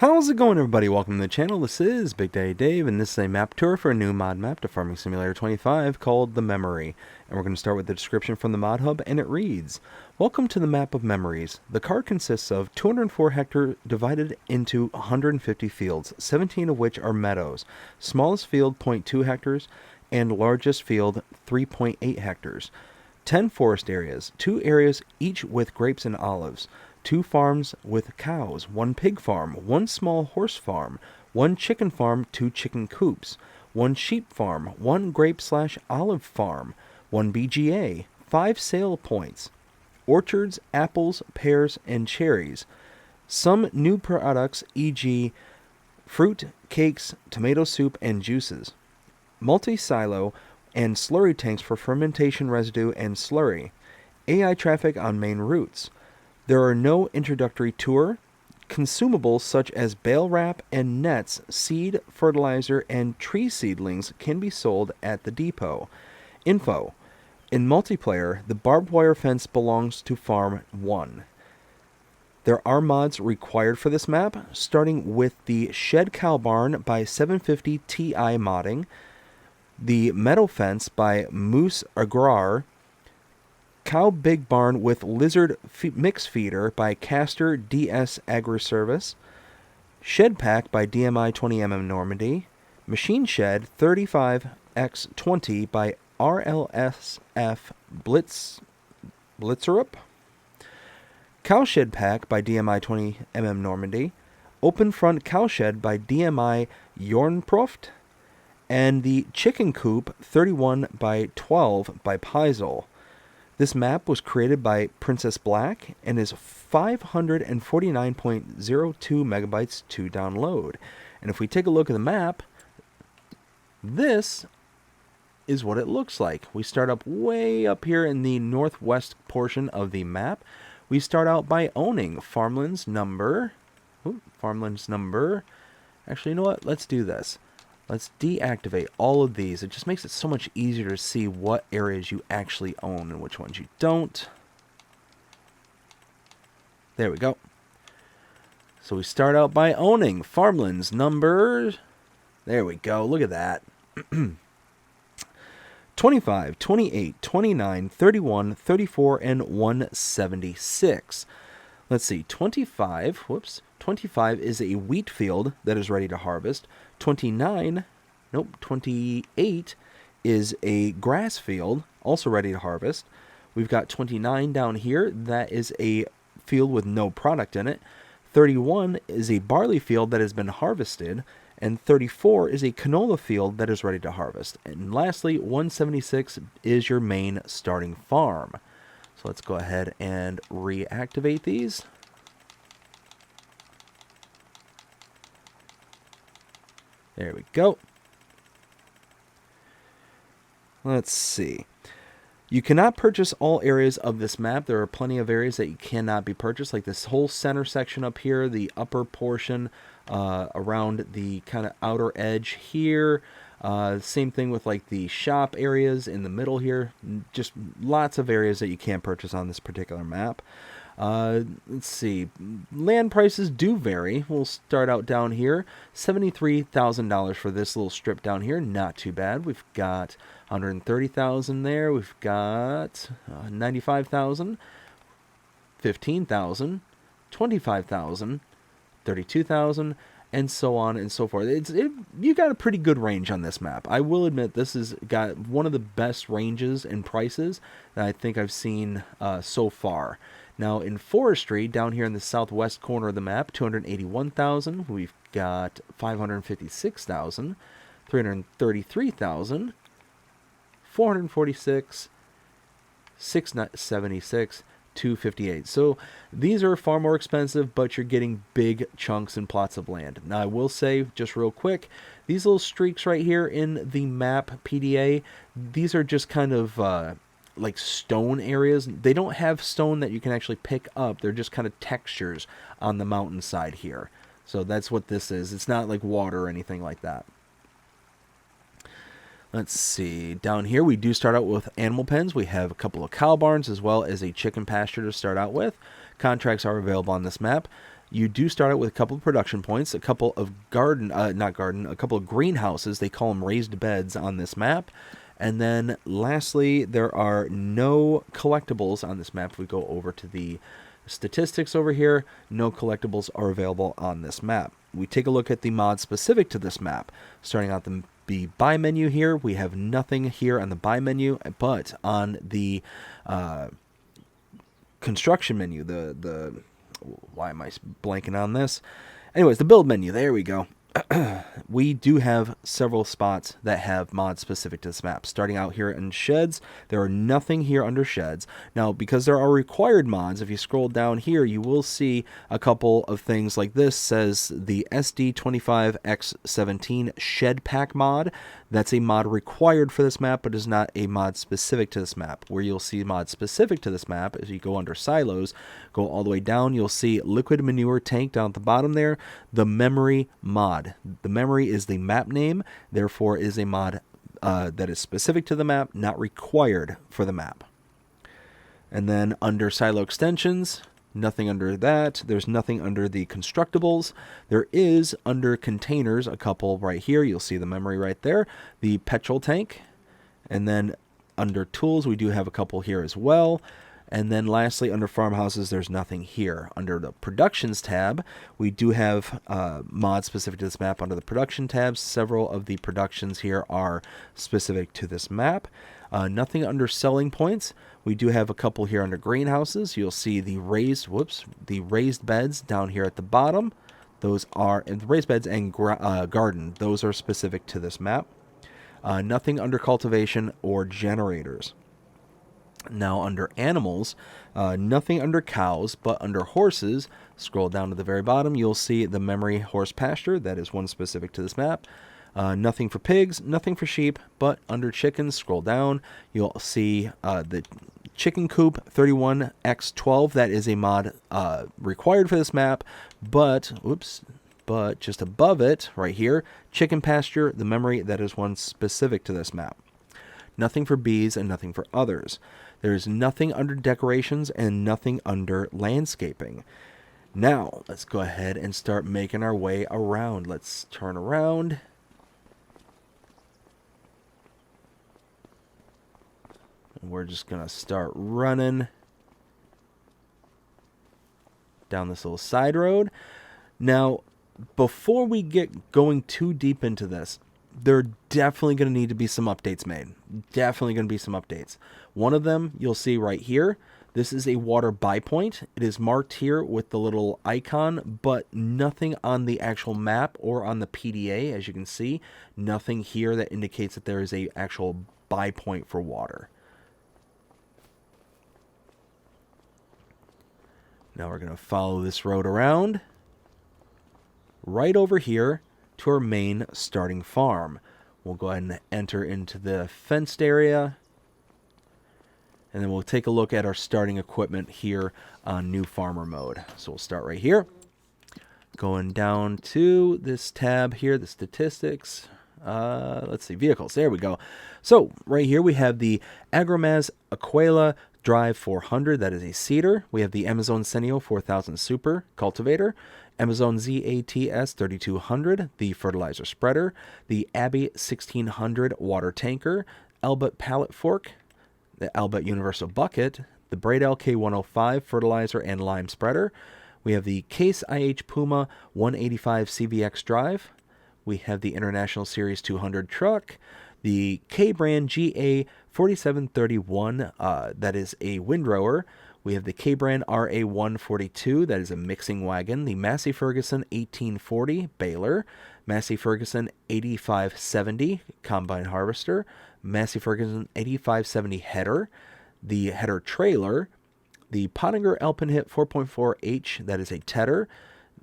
How's it going, everybody? Welcome to the channel. This is Big Daddy Dave, and this is a map tour for a new mod map to Farming Simulator 25 called The Memory. And we're going to start with the description from the mod hub, and it reads, "Welcome to the map of memories. The card consists of 204 hectares divided into 150 fields, 17 of which are meadows. Smallest field 0.2 hectares, and largest field 3.8 hectares. 10 forest areas, 2 areas each with grapes and olives. 2 farms with cows, 1 pig farm, 1 small horse farm, 1 chicken farm, 2 chicken coops, 1 sheep farm, 1 grape/olive farm, 1 BGA, 5 sale points, orchards, apples, pears, and cherries. Some new products, e.g. fruit, cakes, tomato soup, and juices. Multi-silo and slurry tanks for fermentation residue and slurry. AI traffic on main routes. There are no introductory tour. Consumables such as bale wrap and nets, seed, fertilizer, and tree seedlings can be sold at the depot. Info. In multiplayer, the barbed wire fence belongs to Farm 1. There are mods required for this map, starting with the Shed Cow Barn by 750 Ti Modding, the Meadow Fence by Moose Agrar, Cow Big Barn with Lizard Mix Feeder by Castor DS Agri-Service, Shed Pack by DMI 20mm Normandy, Machine Shed 35x20 by RLSF Blitzerup, Cowshed Pack by DMI 20mm Normandy, Open Front Cowshed by DMI Jornproft, and the Chicken Coop 31 by 12 by Paizel. This map was created by Princess Black and is 549.02 megabytes to download. And if we take a look at the map, this is what it looks like. We start up way up here in the northwest portion of the map. We start out by owning farmlands number. Actually, you know what? Let's do this. Let's deactivate all of these. It just makes it so much easier to see what areas you actually own and which ones you don't. There we go. So we start out by owning farmlands number... There we go. Look at that. 25, 28, 29, 31, 34, and 176. Let's see. 25 is a wheat field that is ready to harvest. 28 is a grass field, also ready to harvest. We've got 29 down here. That is a field with no product in it. 31 is a barley field that has been harvested. And 34 is a canola field that is ready to harvest. And lastly, 176 is your main starting farm. So let's go ahead and reactivate these. There we go. Let's see. You cannot purchase all areas of this map. There are plenty of areas that you cannot be purchased, like this whole center section up here, the upper portion around the kind of outer edge here. Same thing with like the shop areas in the middle here. Just lots of areas that you can't purchase on this particular map. Let's see. Land prices do vary. We'll start out down here. $73,000 for this little strip down here. Not too bad. We've got $130,000 there. We've got $95,000, $15,000, $25,000, $32,000, and so on and so forth. You got a pretty good range on this map. I will admit this has got one of the best ranges and prices that I think I've seen so far. Now in forestry, down here in the southwest corner of the map, $281,000. We've got $556,000, $333,000, $446,000, $676,000, $258,000. So these are far more expensive, but you're getting big chunks and plots of land. Now I will say, just real quick, these little streaks right here in the map PDA, these are just kind of like stone areas. They don't have stone that you can actually pick up. They're just kind of textures on the mountainside here. So that's what this is. It's not like water or anything like that. Let's see. Down here we do start out with animal pens. We have a couple of cow barns as well as a chicken pasture to start out with. Contracts are available on this map. You do start out with a couple of production points, a couple of a couple of greenhouses. They call them raised beds on this map. And then lastly, there are no collectibles on this map. If we go over to the statistics over here, no collectibles are available on this map. We take a look at the mod specific to this map. Starting out the buy menu here, we have nothing here on the buy menu, but on the construction menu, why am I blanking on this? Anyways, the build menu, there we go. We do have several spots that have mods specific to this map. Starting out here in sheds, there are nothing here under sheds. Now, because there are required mods, if you scroll down here, you will see a couple of things like this. Says the SD25X17 Shed Pack mod. That's a mod required for this map, but is not a mod specific to this map. Where you'll see mods specific to this map, as you go under silos, go all the way down, you'll see liquid manure tank down at the bottom there, the memory mod. The memory is the map name, therefore is a mod that is specific to the map, not required for the map. And then under silo extensions, nothing under that. There's nothing under the constructibles. There is under containers a couple right here. You'll see the memory right there. The petrol tank. And then under tools, we do have a couple here as well. And then lastly, under farmhouses, there's nothing here. Under the productions tab, we do have mods specific to this map under the production tabs. Several of the productions here are specific to this map. Nothing under selling points. We do have a couple here under greenhouses. You'll see the raised beds down here at the bottom. Those are the raised beds and garden. Those are specific to this map. Nothing under cultivation or generators. Now under animals, nothing under cows, but under horses, scroll down to the very bottom, you'll see the memory horse pasture. That is one specific to this map. Nothing for pigs, nothing for sheep, but under chickens, scroll down, you'll see the chicken coop 31x12. That is a mod required for this map, but just above it, right here, chicken pasture, the memory, that is one specific to this map. Nothing for bees and nothing for others. There's nothing under decorations and nothing under landscaping. Now, let's go ahead and start making our way around. Let's turn around. And we're just going to start running down this little side road. Now, before we get going too deep into this, there are definitely going to need to be some updates made. Definitely going to be some updates. One of them you'll see right here. This is a water buy point. It is marked here with the little icon, but nothing on the actual map or on the PDA, as you can see. Nothing here that indicates that there is a actual buy point for water. Now we're going to follow this road around. Right over here to our main starting farm. We'll go ahead and enter into the fenced area, and then we'll take a look at our starting equipment here on new farmer mode. So we'll start right here, going down to this tab here, the statistics. Let's see, vehicles, there we go. So right here we have the Agromaz Aquila Drive 400, that is a seeder. We have the Amazon Senio 4000 Super Cultivator, Amazon ZATS 3200, the fertilizer spreader, the Abbey 1600 water tanker, Albert pallet fork, the Albert universal bucket, the Bradell K105 fertilizer and lime spreader. We have the Case IH Puma 185 CVX drive. We have the International Series 200 truck, the K-Brand GA 4731, that is a windrower. We have the K-Brand RA142, that is a mixing wagon. The Massey Ferguson 1840 baler. Massey Ferguson 8570 combine harvester. Massey Ferguson 8570 header. The header trailer. The Pottinger Alpenhit 4.4H, that is a tedder.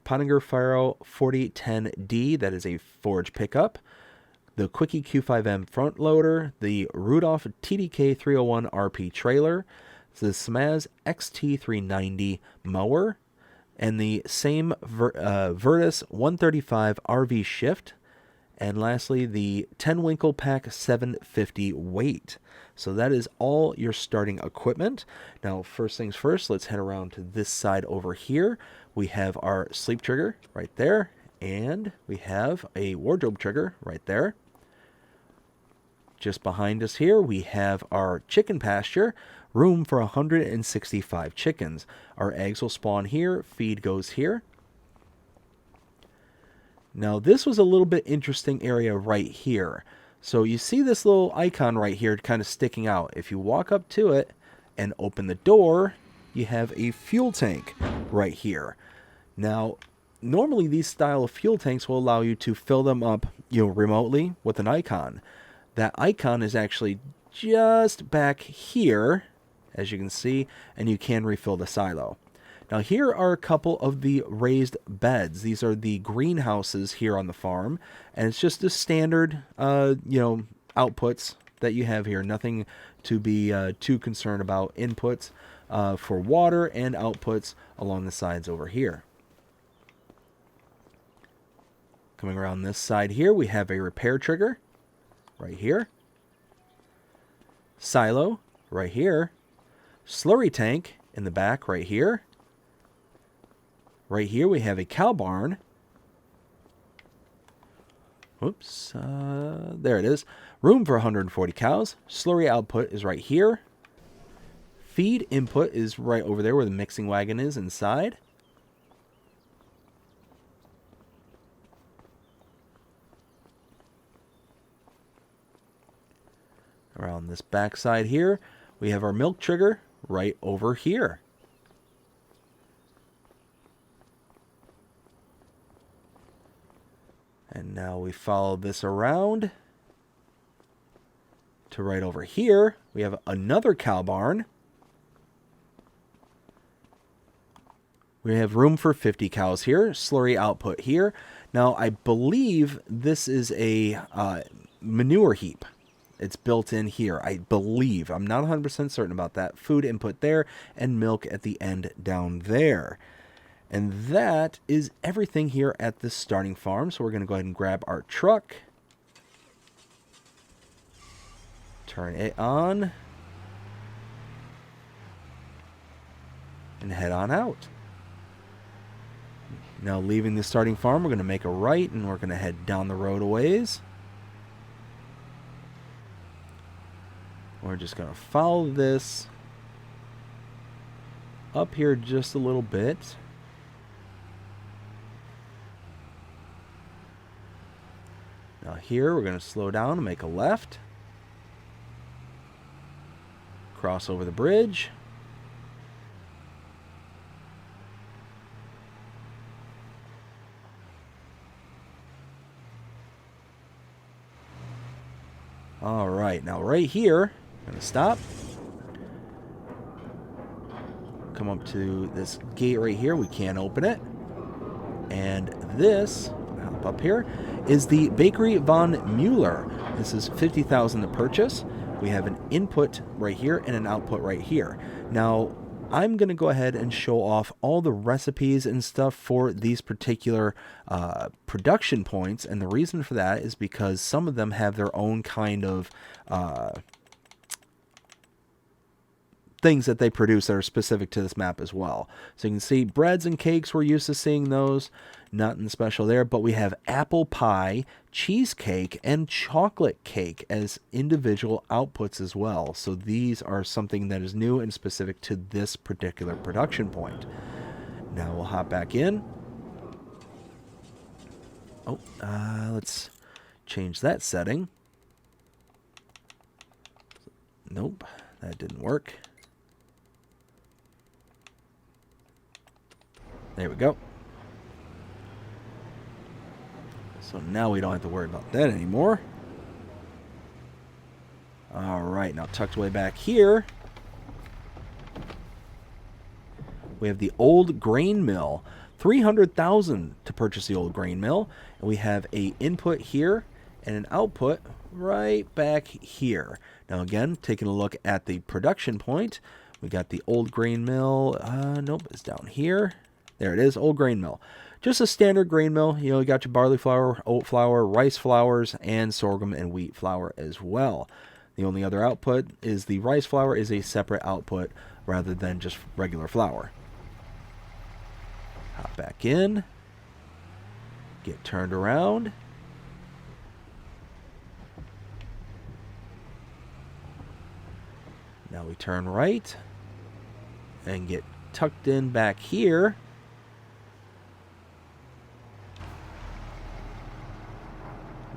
Pottinger Faro 4010D, that is a forage pickup. The Quickie Q5M front loader. The Rudolph TDK 301 RP trailer. The Smaz XT390 mower, and the same Virtus 135 RV shift, And lastly, the 10 Winkle Pack 750 weight. So that is all your starting equipment. Now, first things first, let's head around to this side over here. We have our sleep trigger right there, and we have a wardrobe trigger right there. Just behind us here, we have our chicken pasture, room for 165 chickens. Our eggs will spawn here, feed goes here. Now, this was a little bit interesting area right here. So you see this little icon right here kind of sticking out. If you walk up to it and open the door, you have a fuel tank right here. Now, normally these style of fuel tanks will allow you to fill them up, remotely with an icon. That icon is actually just back here, as you can see, and you can refill the silo. Now, here are a couple of the raised beds. These are the greenhouses here on the farm, and it's just the standard, outputs that you have here. Nothing to be too concerned about. Inputs for water and outputs along the sides over here. Coming around this side here, we have a repair trigger right here. Silo right here. Slurry tank in the back right here. Right here we have a cow barn. Oops, there it is. Room for 140 cows. Slurry output is right here. Feed input is right over there where the mixing wagon is inside. Around this back side here, we have our milk trigger right over here. And now we follow this around to right over here. We have another cow barn. We have room for 50 cows here. Slurry output here. Now, I believe this is a manure heap. It's built in here, I believe. I'm not 100% certain about that. Food input there and milk at the end down there. And that is everything here at this starting farm. So we're going to go ahead and grab our truck. Turn it on. And head on out. Now, leaving the starting farm, we're going to make a right and we're going to head down the road a ways. We're just going to follow this up here just a little bit. Now here we're going to slow down and make a left. Cross over the bridge. All right, now right here, I'm going to stop. Come up to this gate right here. We can't open it. And this, hop up here, is the Bakery von Mueller. This is $50,000 to purchase. We have an input right here and an output right here. Now, I'm going to go ahead and show off all the recipes and stuff for these particular production points. And the reason for that is because some of them have their own kind of things that they produce that are specific to this map as well. So you can see breads and cakes, we're used to seeing those. Nothing special there, but we have apple pie, cheesecake, and chocolate cake as individual outputs as well. So these are something that is new and specific to this particular production point. Now we'll hop back in. Oh, let's change that setting. Nope, that didn't work. There we go. So now we don't have to worry about that anymore. All right, now tucked way back here, we have the old grain mill. $300,000 to purchase the old grain mill. And we have a input here and an output right back here. Now again, taking a look at the production point, we got the old grain mill. Nope, it's down here. There it is, old grain mill. just a standard grain mill. You got your barley flour, oat flour, rice flours, and sorghum and wheat flour as well. The only other output is the rice flour is a separate output rather than just regular flour. Hop back in. Get turned around. Now we turn right and get tucked in back here.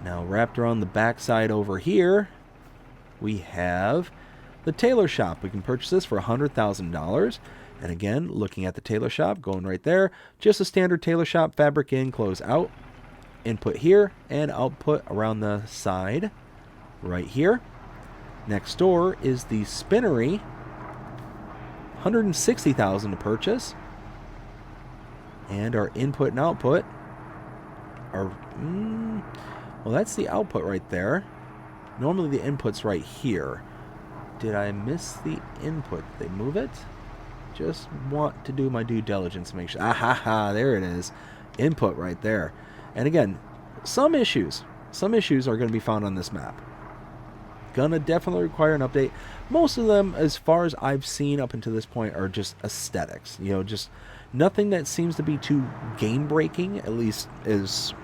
Now wrapped around the backside over here, we have the tailor shop. We can purchase this for $100,000. And again, looking at the tailor shop, going right there, just a standard tailor shop, fabric in, close out, input here, and output around the side right here. Next door is the spinnery, $160,000 to purchase. And our input and output are, well, that's the output right there. Normally the input's right here. Did I miss the input? Did they move it? Just want to do my due diligence to make sure. There it is. Input right there. And again, some issues are going to be found on this map. Gonna definitely require an update. Most of them, as far as I've seen up until this point, are just aesthetics. Just nothing that seems to be too game breaking, at least as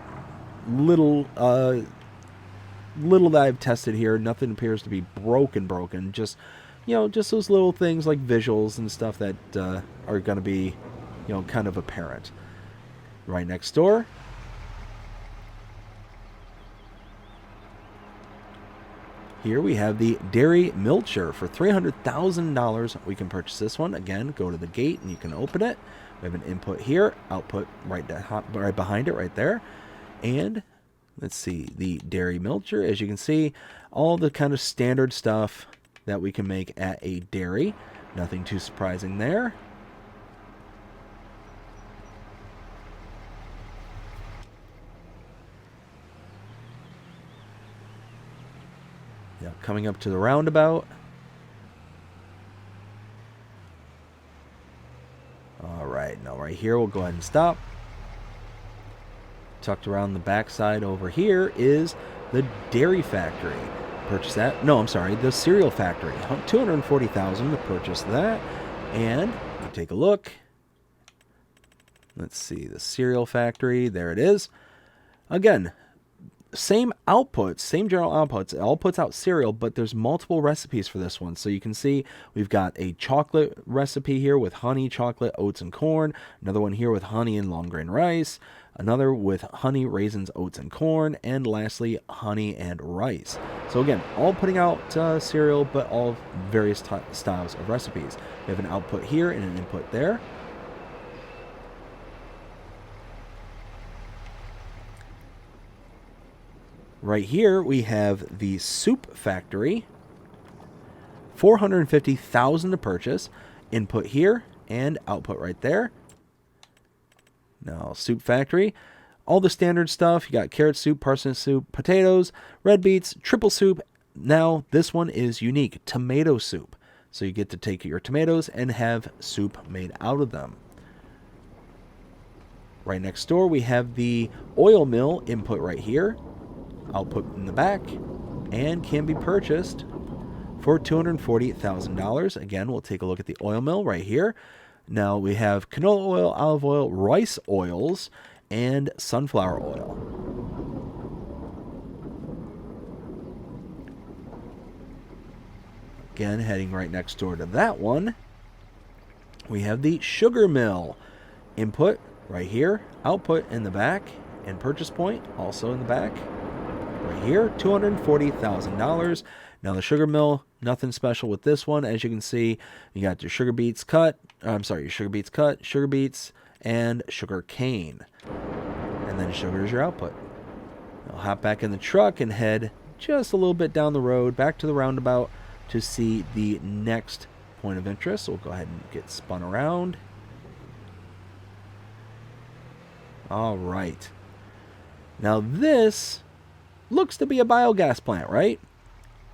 little that I've tested here. Nothing appears to be broken. Just just those little things like visuals and stuff that are going to be kind of apparent. Right next door, here we have the dairy milcher for $300,000. We can purchase this one. Again, go to the gate and you can open it. We have an input here, output right behind it right there. And let's see, the dairy milcher, as you can see, all the kind of standard stuff that we can make at a dairy. Nothing too surprising there. Now coming up to the roundabout. Alright, now right here we'll go ahead and stop. Tucked around the backside over here is the dairy factory. Purchase that. No, I'm sorry, the cereal factory. $240,000 to purchase that. And you take a look. Let's see, the cereal factory. There it is. Again, same outputs, same general outputs. It all puts out cereal, but there's multiple recipes for this one. So you can see we've got a chocolate recipe here with honey, chocolate, oats, and corn. Another one here with honey and long grain rice. Another with honey, raisins, oats, and corn. And lastly, honey and rice. So again, all putting out cereal, but all various styles of recipes. We have an output here and an input there. Right here, we have the soup factory. $450,000 to purchase. Input here and output right there. Now, soup factory, all the standard stuff. You got carrot soup, parsnip soup, potatoes, red beets, triple soup. Now, this one is unique, tomato soup. So you get to take your tomatoes and have soup made out of them. Right next door, we have the oil mill input right here. Output in the back, and can be purchased for $240,000. Again, we'll take a look at the oil mill right here. Now we have canola oil, olive oil, rice oils, and sunflower oil. Again, heading right next door to that one, we have the sugar mill. Input right here, output in the back, and purchase point also in the back. Right here, $240,000. Now the sugar mill, nothing special with this one. As you can see, you got your sugar beets cut, sugar beets, and sugar cane. And then sugar is your output. I'll hop back in the truck and head just a little bit down the road, back to the roundabout to see the next point of interest. So we'll go ahead and get spun around. All right. Now this looks to be a biogas plant, right?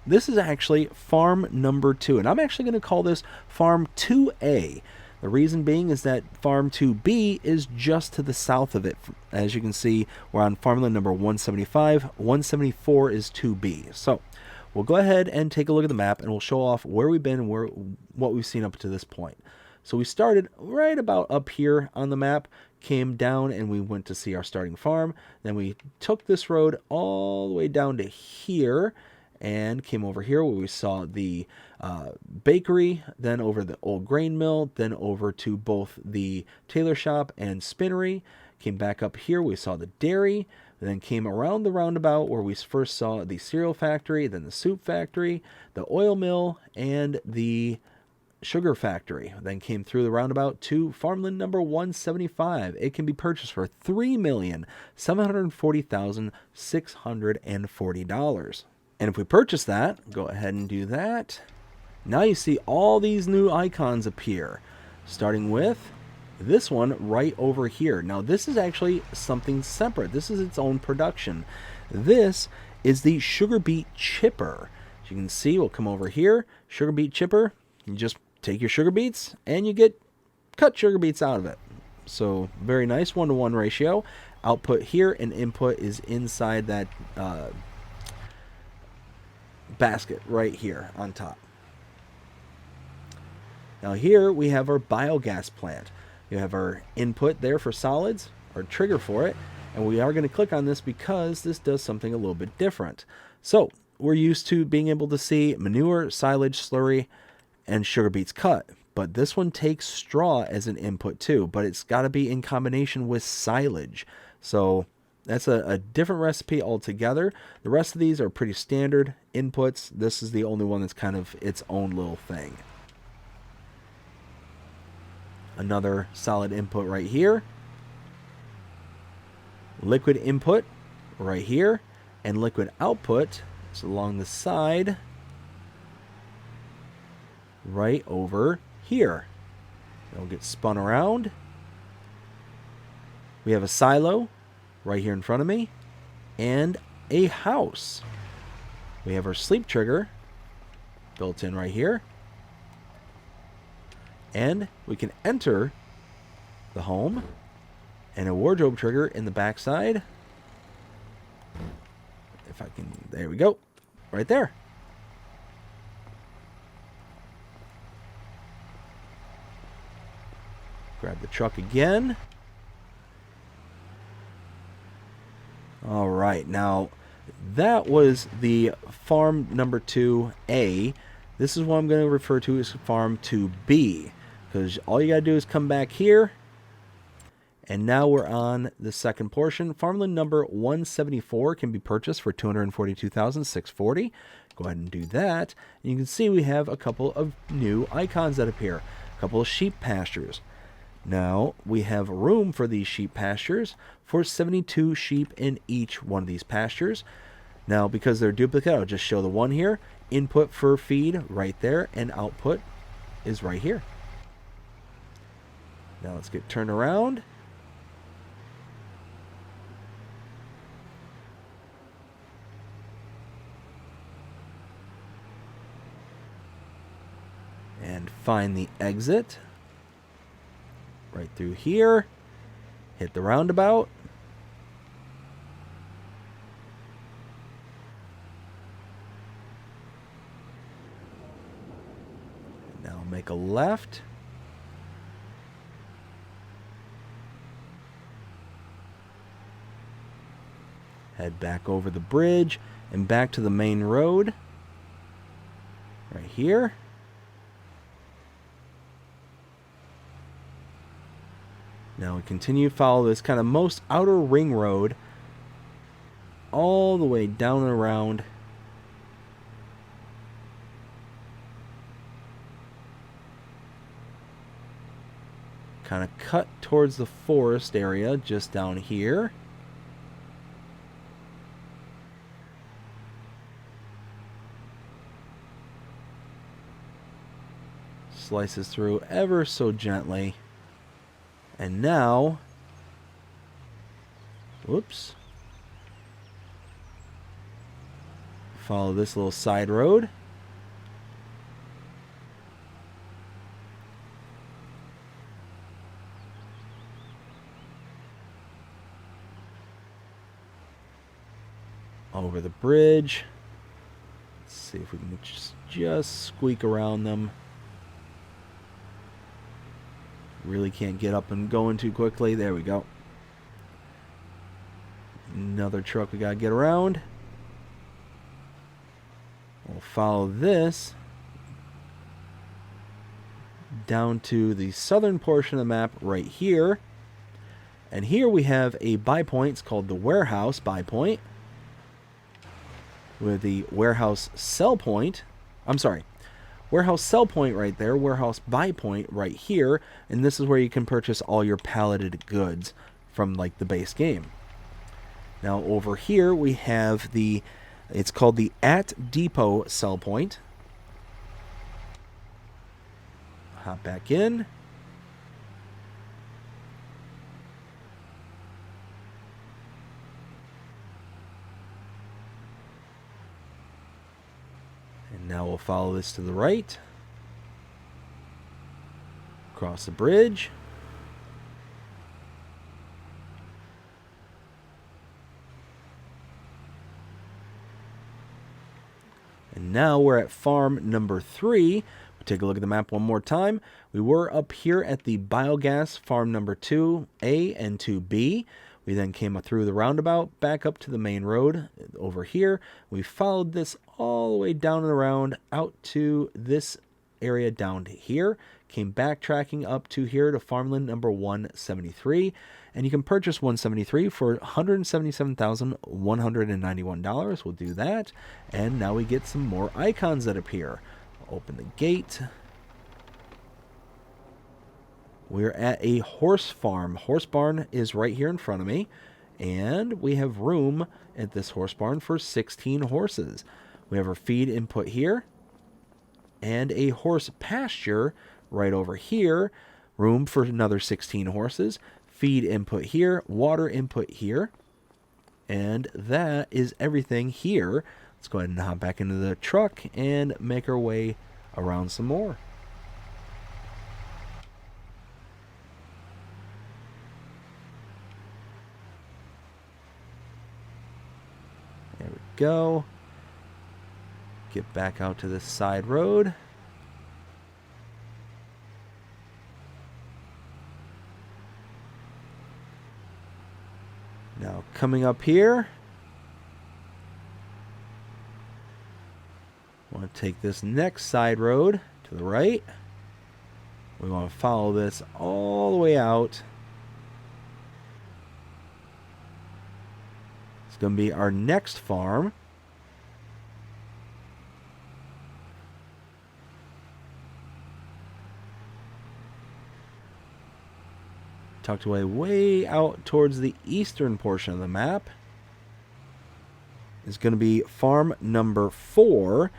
This is actually farm number 2, and I'm actually going to call this farm 2A. The reason being is that farm 2B is just to the south of it. As you can see, we're on farmland number 175. 174 is 2B. So we'll go ahead and take a look at the map, and we'll show off where we've been and what we've seen up to this point. So we started right about up here on the map, came down, and we went to see our starting farm. Then we took this road all the way down to here and came over here where we saw the bakery, then over the old grain mill, then over to both the tailor shop and spinnery. Came back up here, we saw the dairy, then came around the roundabout where we first saw the cereal factory, then the soup factory, the oil mill, and the sugar factory. Then came through the roundabout to farmland number 175. It can be purchased for $3,740,640. And if we purchase that, go ahead and do that. Now you see all these new icons appear, starting with this one right over here. Now this is actually something separate. This is its own production. This is the sugar beet chipper. As you can see, we'll come over here, sugar beet chipper. You just take your sugar beets and you get cut sugar beets out of it. So very nice 1-to-1 ratio. Output here and input is inside that basket right here on top. Now here we have our biogas plant. You have our input there for solids, our trigger for it, and we are going to click on this because this does something a little bit different. So we're used to being able to see manure, silage, slurry, and sugar beets cut, but this one takes straw as an input too, but it's got to be in combination with silage. So that's a different recipe altogether. The rest of these are pretty standard inputs. This is the only one that's kind of its own little thing. Another solid input right here. Liquid input right here. And liquid output is along the side right over here. It'll get spun around. We have a silo right here in front of me, and a house. We have our sleep trigger built in right here, and we can enter the home, and a wardrobe trigger in the back side. If I can, there we go, right there. Grab the truck again. All right, now that was the farm number 2A. This is what I'm going to refer to as farm 2B, because all you got to do is come back here, and now we're on the second portion. Farmland number 174 can be purchased for $242,640. Go ahead and do that, and you can see we have a couple of new icons that appear, a couple of sheep pastures. Now, we have room for these sheep pastures for 72 sheep in each one of these pastures. Now, because they're duplicate, I'll just show the one here. Input for feed right there, and output is right here. Now, let's get turned around. And find the exit. Right through here, hit the roundabout, now make a left, head back over the bridge and back to the main road, right here. Now we continue to follow this kind of most outer ring road all the way down and around. Kind of cut towards the forest area just down here. Slices through ever so gently. And now, whoops, follow this little side road. over the bridge. Let's see if we can just squeak around them. Really can't get up and going too quickly. There we go. Another truck we gotta get around. We'll follow this down to the southern portion of the map right here. And here we have a buy point. It's called the warehouse buy point. With the warehouse sell point. I'm sorry. Warehouse sell point right there. Warehouse buy point right here. And this is where you can purchase all your palleted goods from like the base game. Now over here we have it's called the at depot sell point. Hop back in. And now we'll follow this to the right. Cross the bridge. And now we're at farm number 3. We'll take a look at the map one more time. We were up here at the biogas farm number 2A and 2B. We then came through the roundabout, back up to the main road over here. We followed this all the way down and around out to this area down to here. Came backtracking up to here to farmland number 173. And you can purchase 173 for $177,191. We'll do that. And now we get some more icons that appear. Open the gate. We're at a horse farm. Horse barn is right here in front of me. And we have room at this horse barn for 16 horses. We have our feed input here. And a horse pasture right over here. Room for another 16 horses. Feed input here, water input here, and that is everything here. Let's go ahead and hop back into the truck and make our way around some more. There we go. Get back out to this side road. Now coming up here, I want to take this next side road to the right. We want to follow this all the way out. It's going to be our next farm. Tucked away way out towards the eastern portion of the map is going to be farm number 4.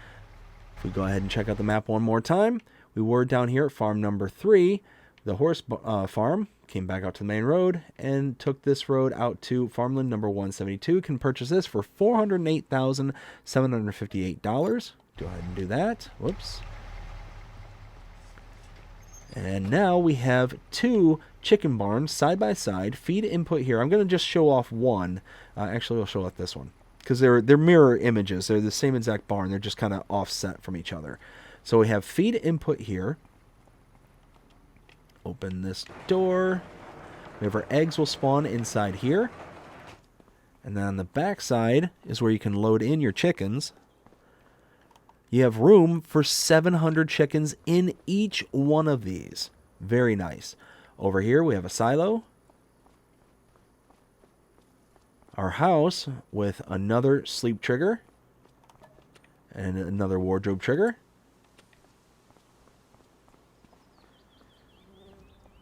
If we go ahead and check out the map one more time, we were down here at farm number 3. The horse farm came back out to the main road and took this road out to farmland number 172. Can purchase this for $408,758. Go ahead and do that. Whoops. And now we have 2 chicken barns side by side. Feed input here. I'm going to just show off one. Actually, I'll show off this one because they're mirror images. They're the same exact barn. They're just kind of offset from each other. So we have feed input here. Open this door. We have our eggs will spawn inside here. And then on the back side is where you can load in your chickens. You have room for 700 chickens in each one of these. Very nice. Over here we have a silo. Our house with another sleep trigger. And another wardrobe trigger.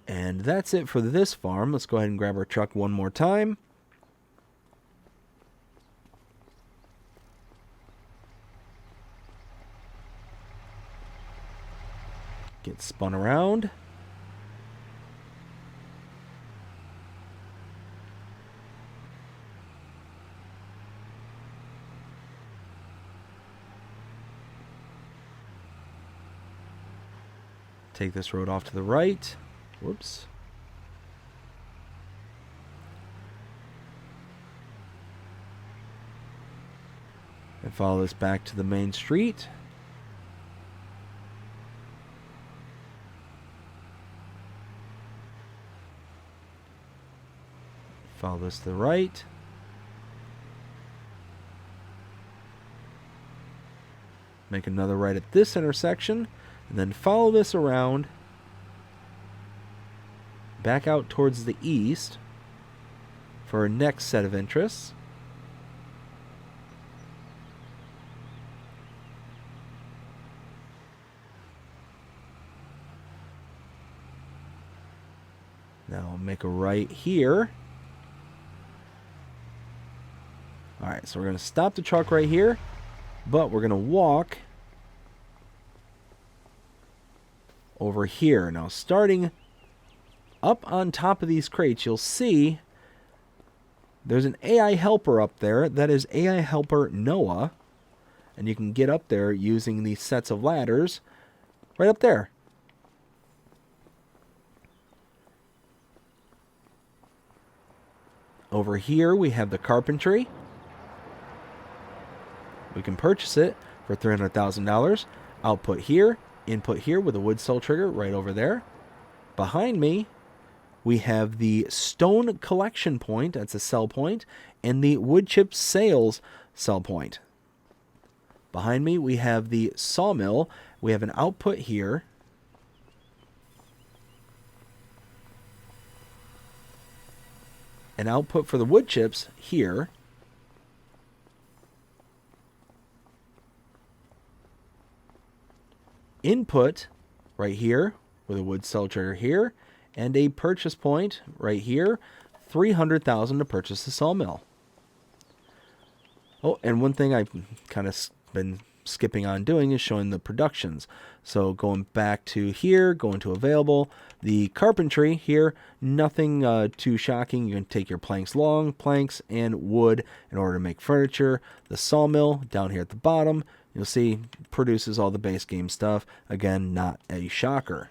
And that's it for this farm. Let's go ahead and grab our truck one more time. Get spun around. Take this road off to the right. Whoops. And follow this back to the main street. Follow this to the right. Make another right at this intersection, and then follow this around, back out towards the east for our next set of interests. Now we'll make a right here. Alright, so we're going to stop the truck right here, but we're going to walk over here. Now, starting up on top of these crates, you'll see there's an AI helper up there. That is AI helper Noah. And you can get up there using these sets of ladders right up there. Over here, we have the carpentry. We can purchase it for $300,000. Output here, input here with a wood cell trigger right over there. Behind me, we have the stone collection point, that's a sell point, and the wood chip sales sell point. Behind me, we have the sawmill. We have an output here. An output for the wood chips here. Input right here with a wood cell trigger here, and a purchase point right here, $300,000 to purchase the sawmill. Oh, and one thing I've kind of been skipping on doing is showing the productions. So going back to here, going to available, the carpentry here, nothing too shocking. You can take your planks, long planks, and wood in order to make furniture. The sawmill down here at the bottom, you'll see produces all the base game stuff. Again, not a shocker.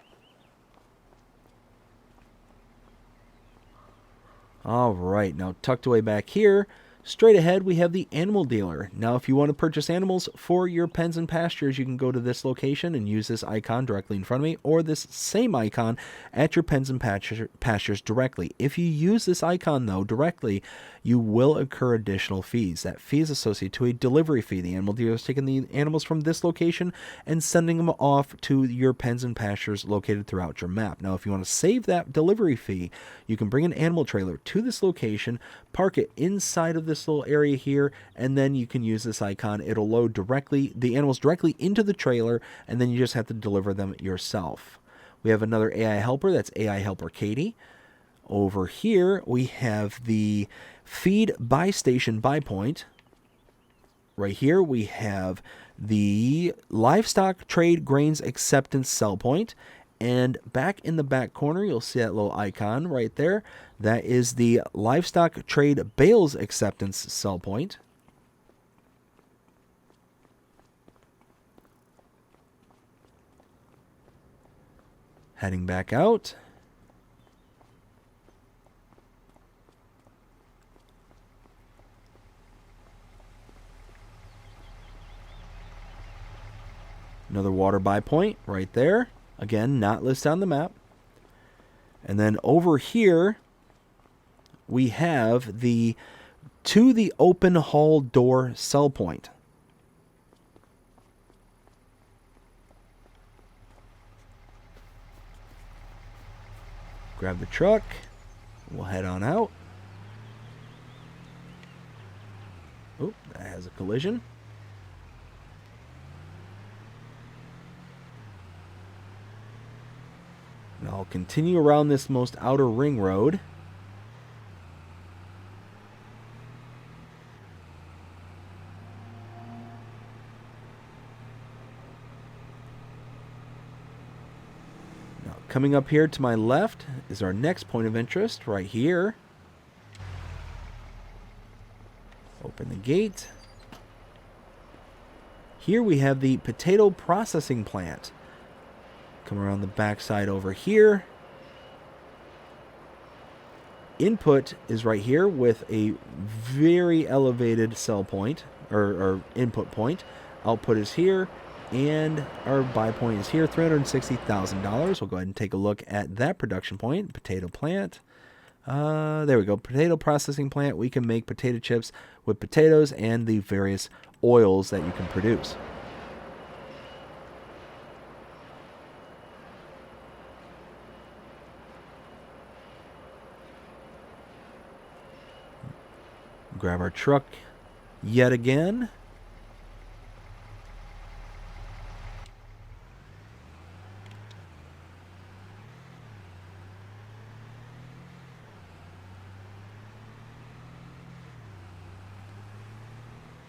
All right, now tucked away back here, straight ahead, we have the animal dealer. Now, if you want to purchase animals for your pens and pastures, you can go to this location and use this icon directly in front of me, or this same icon at your pens and pastures directly. If you use this icon, though, directly, you will incur additional fees. That fee is associated to a delivery fee. The animal dealer is taking the animals from this location and sending them off to your pens and pastures located throughout your map. Now, if you want to save that delivery fee, you can bring an animal trailer to this location, park it inside of this little area here, and then you can use this icon. It'll load the animals directly into the trailer, and then you just have to deliver them yourself. We have another AI helper. That's AI helper Katie. Over here, we have the feed buy station buy point. Right here, we have the livestock trade grains acceptance sell point. And back in the back corner, you'll see that little icon right there. That is the livestock trade bales acceptance sell point. Heading back out. Another water buy point right there. Again, not listed on the map. And then over here, we have the to the open hall door sell point. Grab the truck. We'll head on out. Oh, that has a collision. And I'll continue around this most outer ring road. Now, coming up here to my left is our next point of interest right here. Open the gate. Here we have the potato processing plant. Come around the backside over here. Input is right here with a very elevated sell point or input point. Output is here, and our buy point is here, $360,000. We'll go ahead and take a look at that production point. Potato plant. There we go. Potato processing plant. We can make potato chips with potatoes and the various oils that you can produce. Grab our truck yet again.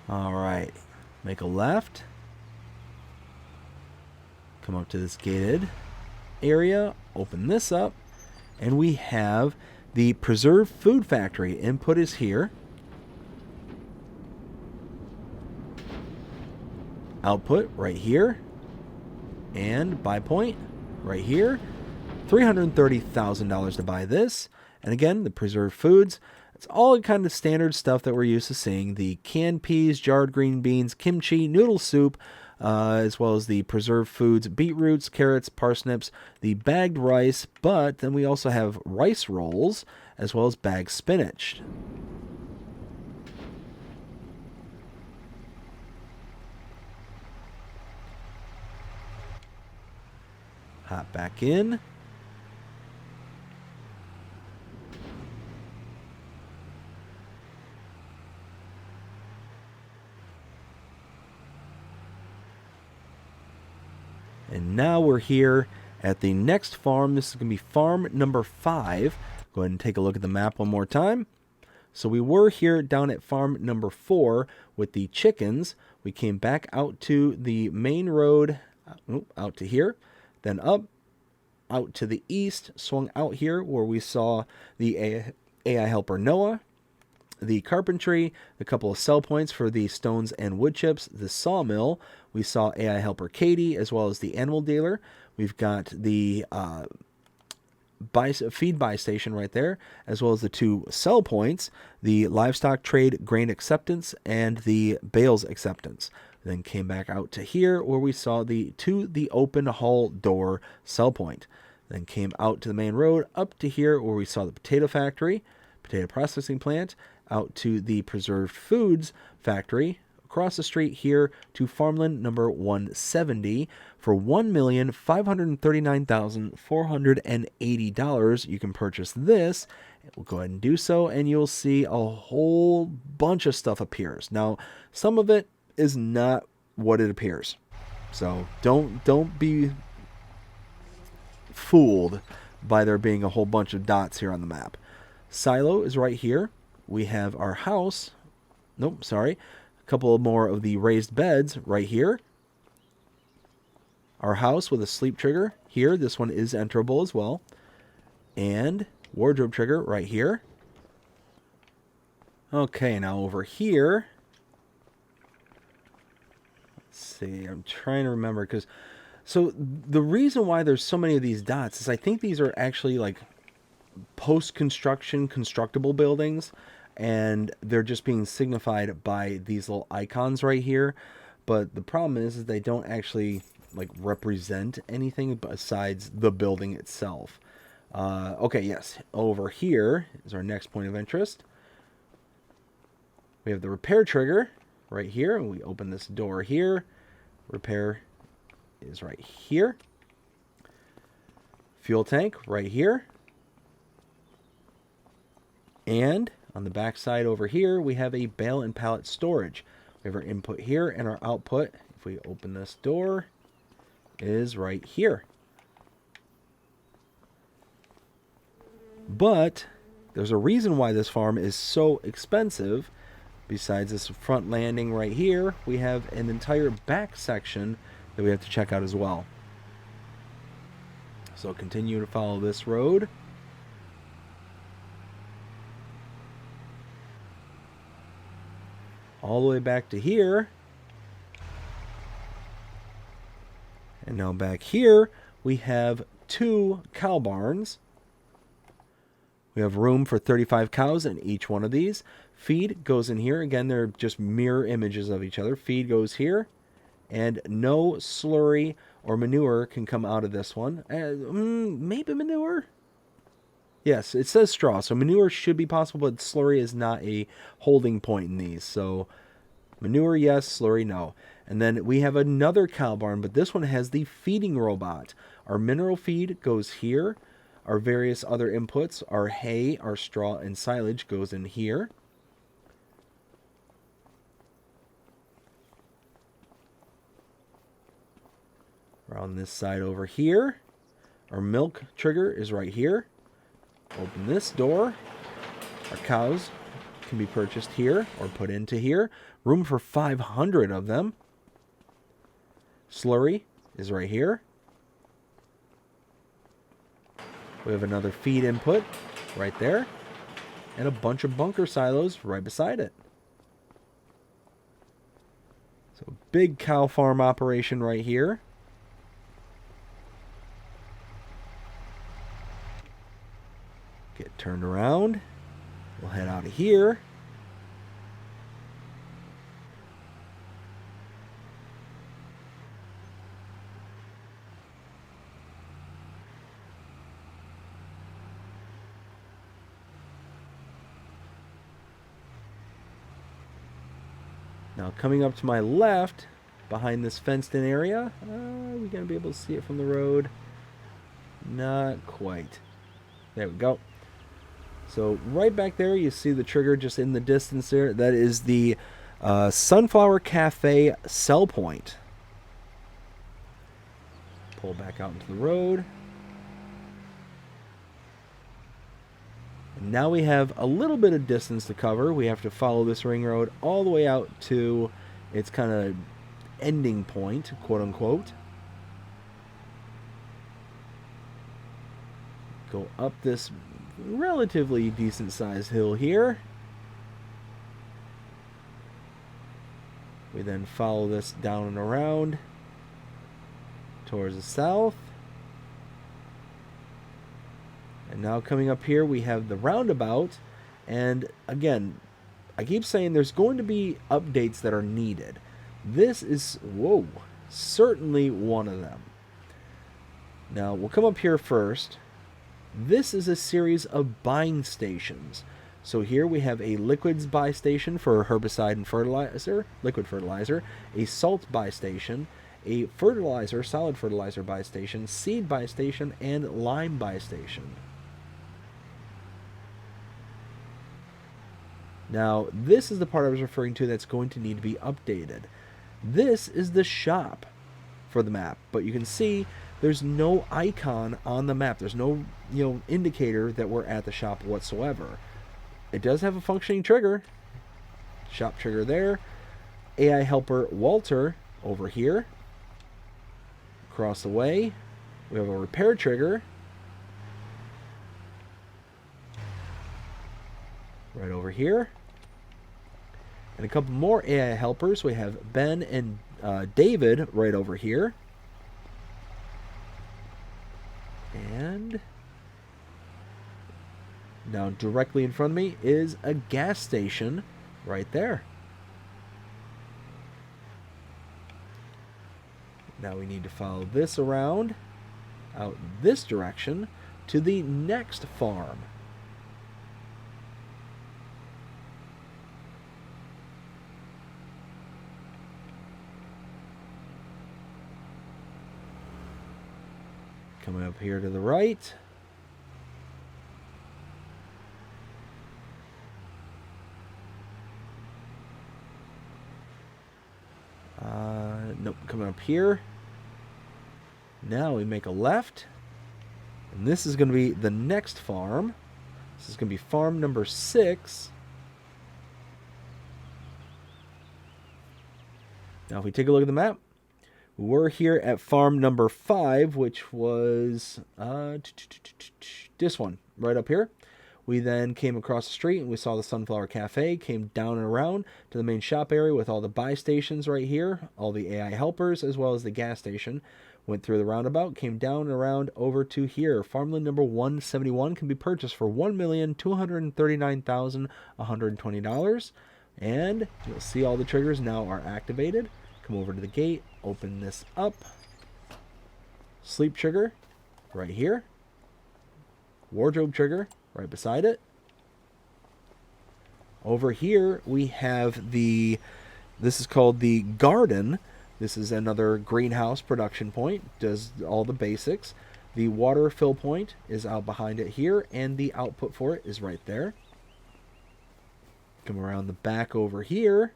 All right, make a left. Come up to this gated area, open this up, and we have the preserved food factory. Input is here. Output right here, and buy point right here. $330,000 to buy this. And again, the preserved foods, it's all kind of standard stuff that we're used to seeing. The canned peas, jarred green beans, kimchi, noodle soup, as well as the preserved foods, beetroots, carrots, parsnips, the bagged rice, but then we also have rice rolls, as well as bagged spinach. Hop back in. And now we're here at the next farm. This is going to be farm number 5. Go ahead and take a look at the map one more time. So we were here down at farm number 4 with the chickens. We came back out to the main road, out to here, then up, out to the east, swung out here where we saw the AI helper Noah, the carpentry, a couple of sell points for the stones and wood chips, the sawmill. We saw AI helper Katie, as well as the animal dealer. We've got the feed buy station right there, as well as the 2 sell points, the livestock trade grain acceptance and the bales acceptance. Then came back out to here where we saw the open hall door sell point. Then came out to the main road, up to here where we saw the potato factory, potato processing plant, out to the preserved foods factory, across the street here to farmland number 170 for $1,539,480. You can purchase this. We'll go ahead and do so, and you'll see a whole bunch of stuff appears. Now, some of it is not what it appears, so don't be fooled by there being a whole bunch of dots here on the map. Silo is right here. We have our house. Nope, sorry. A couple more of the raised beds right here. Our house with a sleep trigger here. This one is enterable as well. And wardrobe trigger right here. Okay, now over here. Let's see. I'm trying to remember because... So the reason why there's so many of these dots is I think these are actually like post-construction constructible buildings, and they're just being signified by these little icons right here. But the problem is they don't actually like represent anything besides the building itself. Okay, yes, over here is our next point of interest. We have the repair trigger right here, and we open this door here. Repair is right here. Fuel tank right here. And on the back side over here, we have a bale and pallet storage. We have our input here, and our output, if we open this door, is right here. But there's a reason why this farm is so expensive. Besides this front landing right here, we have an entire back section that we have to check out as well. So continue to follow this road. All the way back to here. And now back here, we have 2 cow barns. We have room for 35 cows in each one of these. Feed goes in here. Again, they're just mirror images of each other. Feed goes here. And no slurry or manure can come out of this one. Maybe manure? Yes, it says straw, so manure should be possible, but slurry is not a holding point in these. So manure, yes. Slurry, no. And then we have another cow barn, but this one has the feeding robot. Our mineral feed goes here. Our various other inputs, our hay, our straw, and silage goes in here. Around this side over here, our milk trigger is right here. Open this door. Our cows can be purchased here or put into here. Room for 500 of them. Slurry is right here. We have another feed input right there. And a bunch of bunker silos right beside it. So big cow farm operation right here. Get turned around. We'll head out of here. Now coming up to my left, behind this fenced-in area, are we going to be able to see it from the road? Not quite. There we go. So right back there, you see the trigger just in the distance there. That is the Sunflower Cafe sell point. Pull back out into the road. And now we have a little bit of distance to cover. We have to follow this ring road all the way out to its kind of ending point, quote unquote. Go up this relatively decent sized hill here. We then follow this down and around towards the south. And now coming up here we have the roundabout. And again, I keep saying there's going to be updates that are needed. This is, whoa, certainly one of them. Now we'll come up here first. This is a series of buying stations. So here we have a liquids buy station for herbicide and fertilizer, liquid fertilizer, a salt buy station, a fertilizer, solid fertilizer buy station, seed buy station, and lime buy station. Now, this is the part I was referring to that's going to need to be updated. This is the shop for the map, but you can see there's no icon on the map. There's no, indicator that we're at the shop whatsoever. It does have a functioning trigger. Shop trigger there. AI helper Walter over here. Across the way, we have a repair trigger. Right over here. And a couple more AI helpers. We have Ben and David right over here. And now directly in front of me is a gas station right there. Now we need to follow this around out this direction to the next farm. Coming up here to the right. Nope, coming up here. Now we make a left. And this is going to be the next farm. This is going to be farm number 6. Now if we take a look at the map, we're here at farm number 5, which was this one right up here. We then came across the street and we saw the Sunflower Cafe, came down and around to the main shop area with all the buy stations right here, all the AI helpers, as well as the gas station. Went through the roundabout, came down and around over to here. Farmland number 171 can be purchased for $1,239,120. And you'll see all the triggers now are activated. Come over to the gate, open this up. Sleep trigger right here. Wardrobe trigger right beside it. Over here we have this is called the garden. This is another greenhouse production point, does all the basics. The water fill point is out behind it here, and the output for it is right there. Come around the back over here.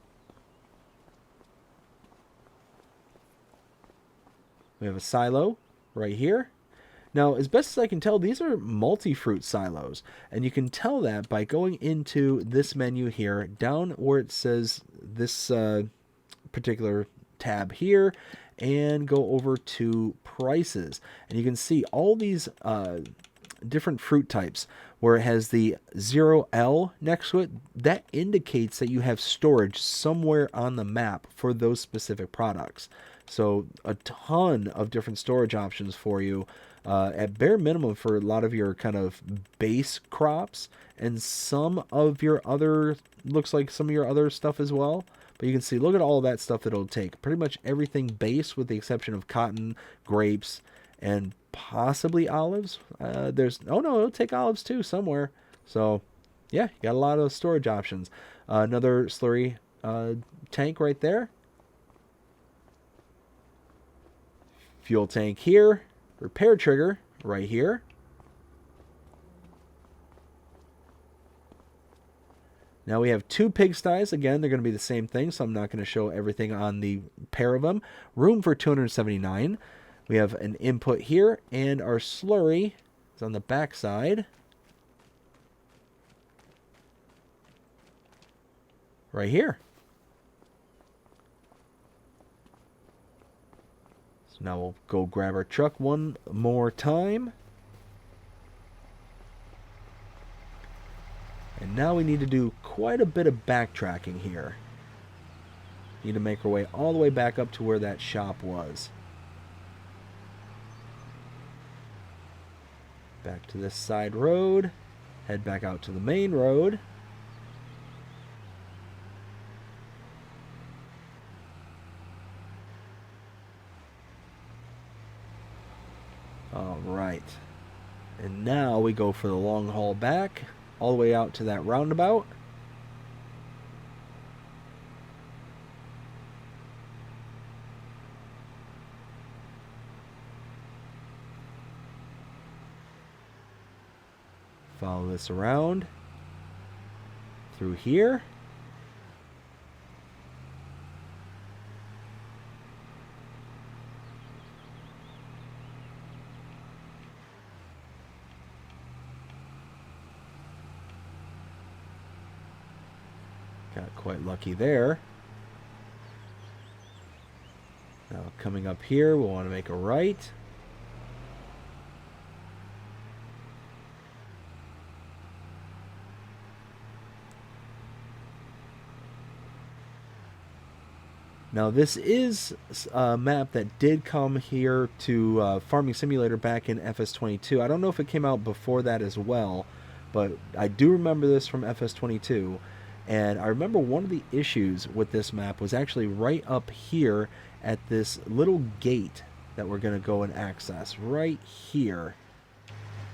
We have a silo right here. Now, as best as I can tell, these are multi-fruit silos, and you can tell that by going into this menu here, down where it says this particular tab here, and go over to prices, and you can see all these different fruit types where it has the 0L next to it. That indicates that you have storage somewhere on the map for those specific products. So a ton of different storage options for you, at bare minimum for a lot of your kind of base crops, and some of your other, looks like some of your other stuff as well. But you can see, look at all that stuff that it'll take. Pretty much everything base with the exception of cotton, grapes, and possibly olives. Oh no, it'll take olives too somewhere. So yeah, you got a lot of storage options. Another slurry tank right there. Fuel tank here. Repair trigger right here. Now we have two pigsties. Again, they're going to be the same thing, so I'm not going to show everything on the pair of them. Room for 279. We have an input here, and our slurry is on the back side. Right here. So now we'll go grab our truck one more time. And now we need to do quite a bit of backtracking here. Need to make our way all the way back up to where that shop was. Back to this side road. Head back out to the main road. All right. And now we go for the long haul back, all the way out to that roundabout. Follow this around through here. Got quite lucky there. Now coming up here, we'll want to make a right. Now this is a map that did come here to Farming Simulator back in FS22. I don't know if it came out before that as well, but I do remember this from FS22. And I remember one of the issues with this map was actually right up here at this little gate that we're going to go and access. Right here.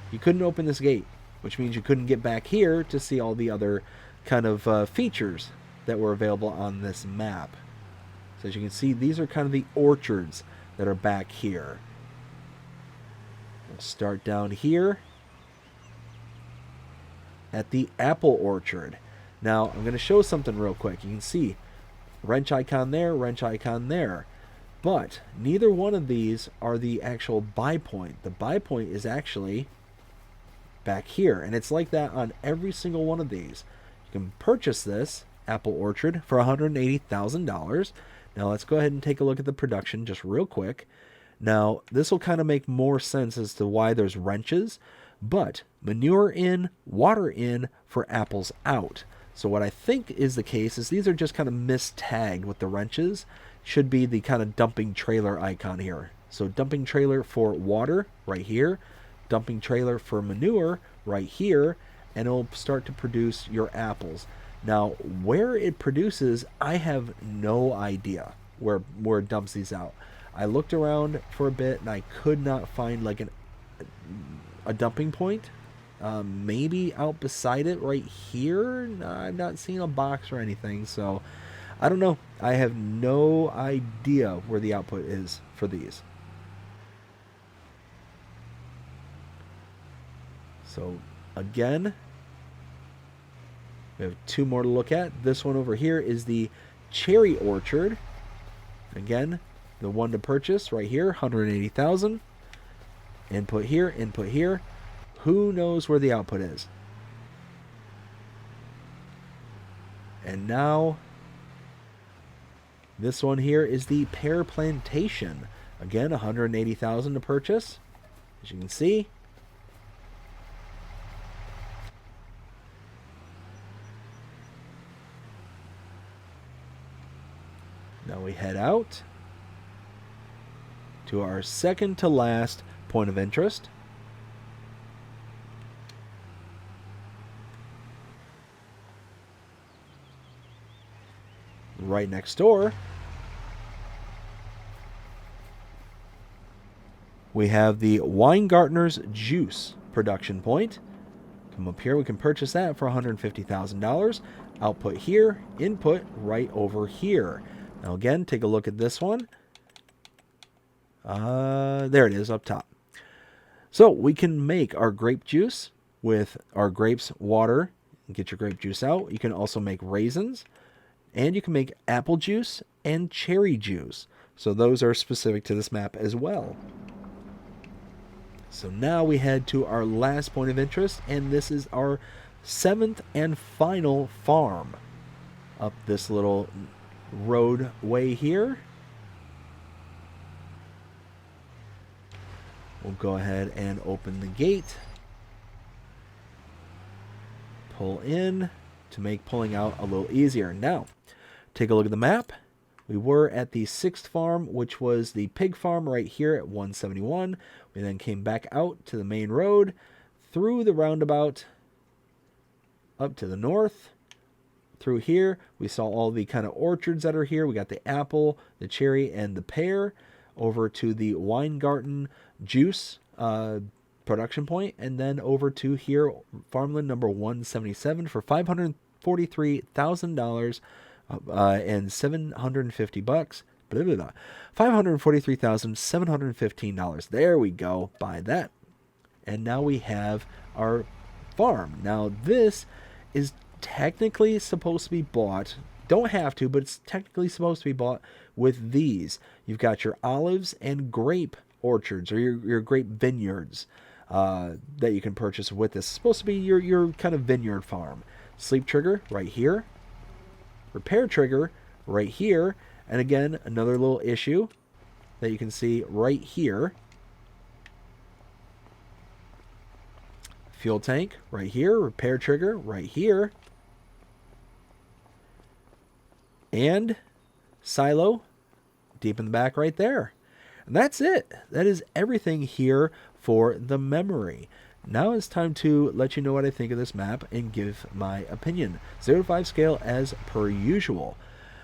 You couldn't open this gate, which means you couldn't get back here to see all the other kind of features that were available on this map. So as you can see, these are kind of the orchards that are back here. We'll start down here at the apple orchard. Now, I'm going to show something real quick. You can see wrench icon there, wrench icon there. But neither one of these are the actual buy point. The buy point is actually back here. And it's like that on every single one of these. You can purchase this apple orchard for $180,000. Now, let's go ahead and take a look at the production just real quick. Now, this will kind of make more sense as to why there's wrenches. But manure in, water in for apples out. So what I think is the case is these are just kind of mistagged with the wrenches. Should be the kind of dumping trailer icon here. So dumping trailer for water right here, dumping trailer for manure right here, and it'll start to produce your apples. Now, where it produces, I have no idea where it dumps these out. I looked around for a bit and I could not find like a dumping point. Maybe out beside it right here. I'm not seeing a box or anything, so I don't know. I have no idea where the output is for these. So again, we have two more to look at. This one over here is the cherry orchard. Again, the one to purchase right here, 180,000. Input here, input here. Who knows where the output is? And now, this one here is the pear plantation. Again, 180,000 to purchase, as you can see. Now we head out to our second to last point of interest. Right next door, we have the Weingartner's Juice production point. Come up here, we can purchase that for $150,000. Output here, input right over here. Now again, take a look at this one. There it is up top. So we can make our grape juice with our grapes, water, and get your grape juice out. You can also make raisins, and you can make apple juice and cherry juice. So those are specific to this map as well. So now we head to our last point of interest, and this is our 7th and final farm up this little roadway here. We'll go ahead and open the gate. Pull in to make pulling out a little easier. Now, take a look at the map. We were at the 6th farm, which was the pig farm right here at 171. We then came back out to the main road, through the roundabout, up to the north. Through here, we saw all the kind of orchards that are here. We got the apple, the cherry, and the pear. Over to the Weingarten Juice production point, and then over to here, farmland number 177 for $543,000 and 750 bucks. Blah, blah, blah. $543,715. There we go. Buy that. And now we have our farm. Now this is technically supposed to be bought. Don't have to, but it's technically supposed to be bought with these. You've got your olives and grape orchards, or your grape vineyards that you can purchase with this. It's supposed to be your kind of vineyard farm. Sleep trigger right here. Repair trigger right here. And again, another little issue that you can see right here. Fuel tank right here. Repair trigger right here. And silo deep in the back right there. And that's it. That is everything here for the memory. Now it's time to let you know what I think of this map and give my opinion. 0 to 5 scale as per usual.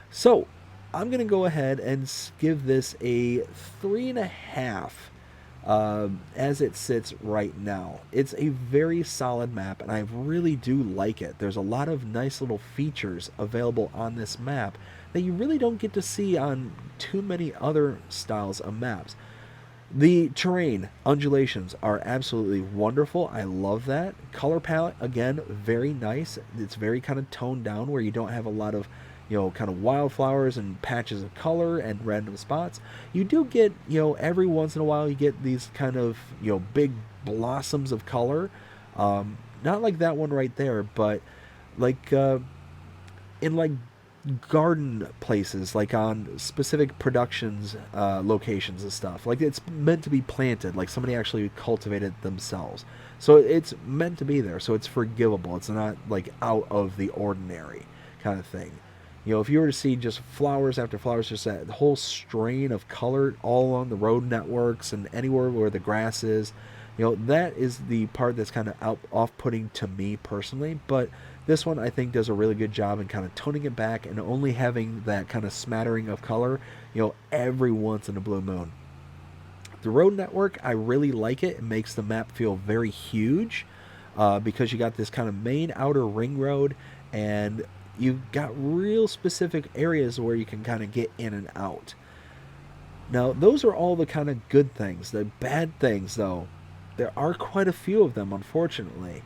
So I'm going to go ahead and give this a 3.5 as it sits right now. It's a very solid map, and I really do like it. There's a lot of nice little features available on this map that you really don't get to see on too many other styles of maps. The terrain, undulations are absolutely wonderful. I love that. Color palette, again, very nice. It's very kind of toned down where you don't have a lot of, kind of wildflowers and patches of color and random spots. You do get, every once in a while you get these kind of, big blossoms of color. Not like that one right there, but like in like garden places, like on specific productions locations and stuff. Like it's meant to be planted, like somebody actually cultivated themselves. So it's meant to be there, so it's forgivable. It's not like out of the ordinary kind of thing. You know, if you were to see just flowers after flowers, just that whole strain of color all along the road networks and anywhere where the grass is, you know, that is the part that's kind of off-putting to me personally. But this one I think does a really good job in kind of toning it back and only having that kind of smattering of color, you know, every once in a blue moon. The road network, I really like it. It makes the map feel very huge because you got this kind of main outer ring road, and you've got real specific areas where you can kind of get in and out. Now, those are all the kind of good things. The bad things, though, there are quite a few of them, unfortunately.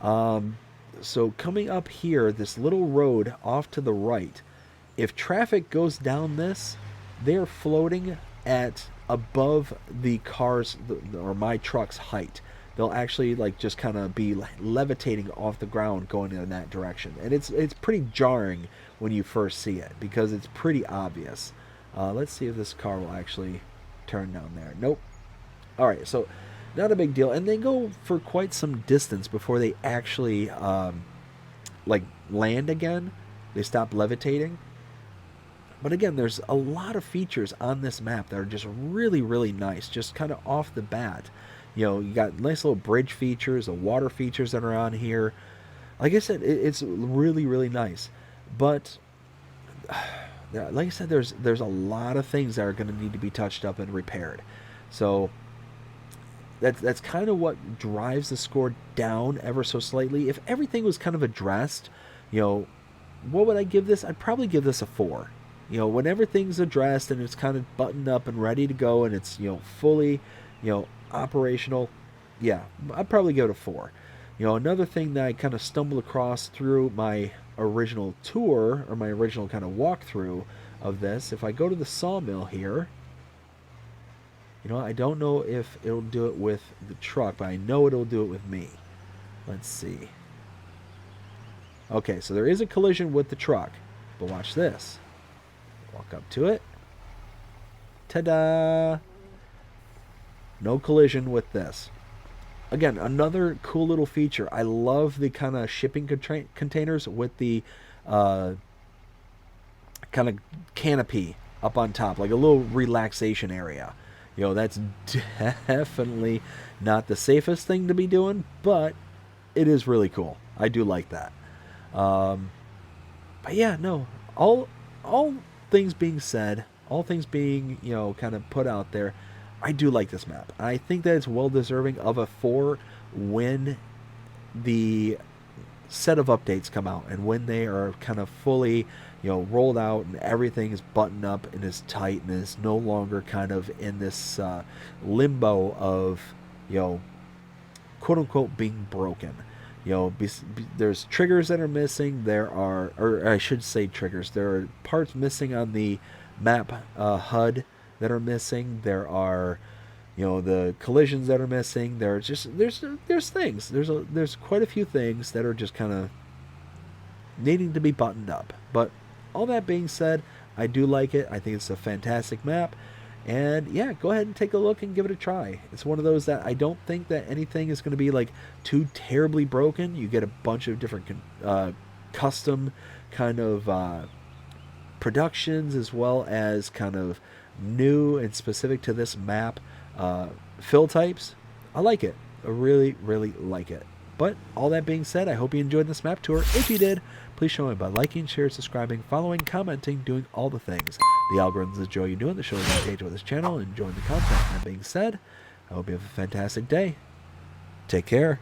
So coming up here, this little road off to the right, if traffic goes down this, they're floating at above the cars or my truck's height. They'll actually like just kind of be levitating off the ground going in that direction, and it's pretty jarring when you first see it because it's pretty obvious. Let's see if this car will actually turn down there. Nope. All right, so not a big deal, and they go for quite some distance before they actually like land again. They stop levitating. But again, there's a lot of features on this map that are just really, really nice, just kind of off the bat. You know, you got nice little bridge features, the water features that are on here. Like I said, it's really, really nice. But like I said, there's a lot of things that are going to need to be touched up and repaired. So that's kind of what drives the score down ever so slightly. If everything was kind of addressed, you know, what would I give this? I'd probably give this a 4. You know, when everything's addressed and it's kind of buttoned up and ready to go and it's, you know, fully, you know, operational, yeah, I'd probably give it a 4. You know, another thing that I kind of stumbled across through my original tour or my original kind of walkthrough of this, if I go to the sawmill here, you know, I don't know if it'll do it with the truck, but I know it'll do it with me. Let's see. Okay, so there is a collision with the truck, but watch this. Walk up to it. Ta-da! No collision with this. Again, another cool little feature. I love the kind of shipping containers with the kind of canopy up on top, like a little relaxation area. You know, that's definitely not the safest thing to be doing, but it is really cool. I do like that. But yeah, no, all things being said, all things being, you know, kind of put out there, I do like this map. I think that it's well deserving of a 4 when the set of updates come out and when they are kind of fully, you know, rolled out and everything is buttoned up and is tight and is no longer kind of in this limbo of, you know, quote unquote being broken. You know, there's triggers that are missing. There are, or I should say triggers. There are parts missing on the map HUD that are missing. There are, you know, the collisions that are missing. There's things. There's quite a few things that are just kind of needing to be buttoned up. But all that being said, I do like it. I think it's a fantastic map. And yeah, go ahead and take a look and give it a try. It's one of those that I don't think that anything is going to be like too terribly broken. You get a bunch of different custom kind of productions, as well as kind of new and specific to this map fill types. I like it. I really, really like it. But all that being said, I hope you enjoyed this map tour. If you did, please show me by liking, sharing, subscribing, following, commenting, doing all the things. The algorithms enjoy you doing the show, engage with this channel, and enjoying the content. That being said, I hope you have a fantastic day. Take care.